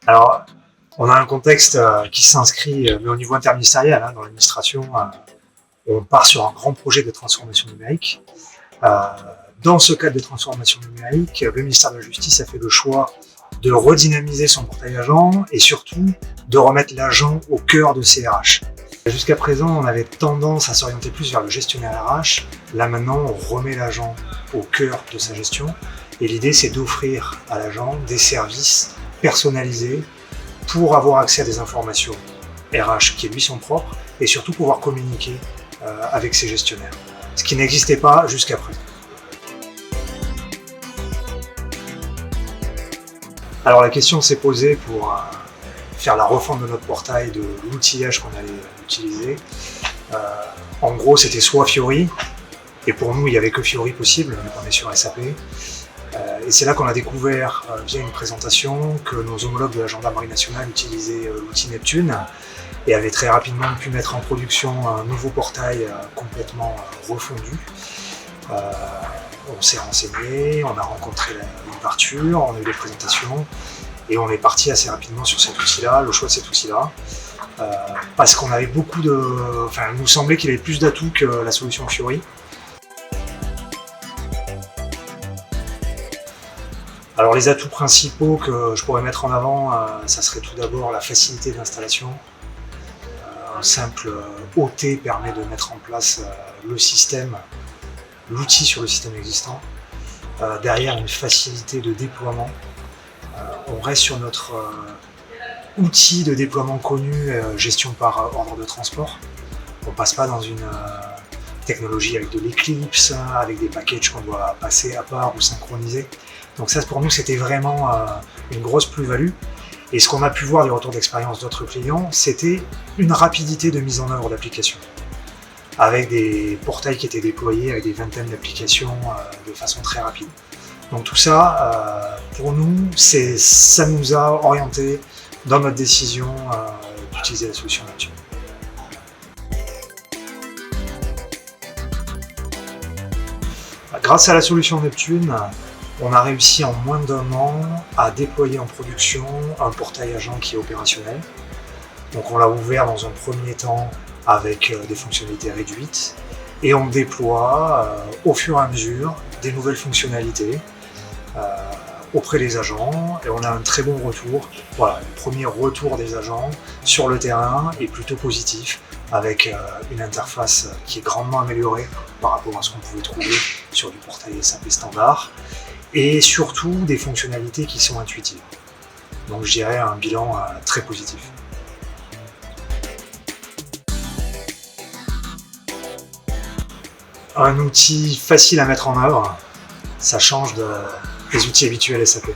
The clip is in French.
Alors, on a un contexte qui s'inscrit, mais au niveau interministériel, dans l'administration, on part sur un grand projet de transformation numérique. Dans ce cadre de transformation numérique, le ministère de la Justice a fait le choix de redynamiser son portail agent et surtout de remettre l'agent au cœur de ses RH. Jusqu'à présent, on avait tendance à s'orienter plus vers le gestionnaire RH. Là maintenant, on remet l'agent au cœur de sa gestion et l'idée c'est d'offrir à l'agent des services personnalisés pour avoir accès à des informations RH qui lui sont propres et surtout pouvoir communiquer avec ses gestionnaires, ce qui n'existait pas jusqu'à présent. Alors la question s'est posée pour faire la refonte de notre portail, de l'outillage qu'on allait utiliser. En gros, c'était soit Fiori, et pour nous, il n'y avait que Fiori possible, vu qu'on est sur SAP. Et c'est là qu'on a découvert, via une présentation, que nos homologues de la Gendarmerie nationale utilisaient l'outil Neptune et avaient très rapidement pu mettre en production un nouveau portail complètement refondu. On s'est renseigné, on a rencontré l'ouverture, on a eu des présentations et on est parti assez rapidement sur cet outil-là, le choix de cet outil-là, parce qu'on avait beaucoup de... Enfin, il nous semblait qu'il avait plus d'atouts que la solution Fiori. Alors les atouts principaux que je pourrais mettre en avant, ça serait tout d'abord la facilité d'installation. Un simple OT permet de mettre en place le système, l'outil sur le système existant. Derrière, une facilité de déploiement. On reste sur notre outil de déploiement connu, gestion par ordre de transport. On ne passe pas dans une technologie avec de l'Eclipse, avec des packages qu'on doit passer à part ou synchroniser. Donc ça, pour nous, c'était vraiment une grosse plus-value. Et ce qu'on a pu voir du retour d'expérience d'autres clients, c'était une rapidité de mise en œuvre d'applications, avec des portails qui étaient déployés avec des vingtaines d'applications de façon très rapide. Donc tout ça, pour nous, ça nous a orienté dans notre décision d'utiliser la solution Neptune. Grâce à la solution Neptune, on a réussi en moins d'1 an à déployer en production un portail agent qui est opérationnel. Donc on l'a ouvert dans un premier temps avec des fonctionnalités réduites et on déploie au fur et à mesure des nouvelles fonctionnalités auprès des agents et on a un très bon retour. Voilà, le premier retour des agents sur le terrain est plutôt positif avec une interface qui est grandement améliorée par rapport à ce qu'on pouvait trouver sur du portail SAP standard et surtout des fonctionnalités qui sont intuitives. Donc je dirais un bilan très positif. Un outil facile à mettre en œuvre, ça change des outils habituels SAP.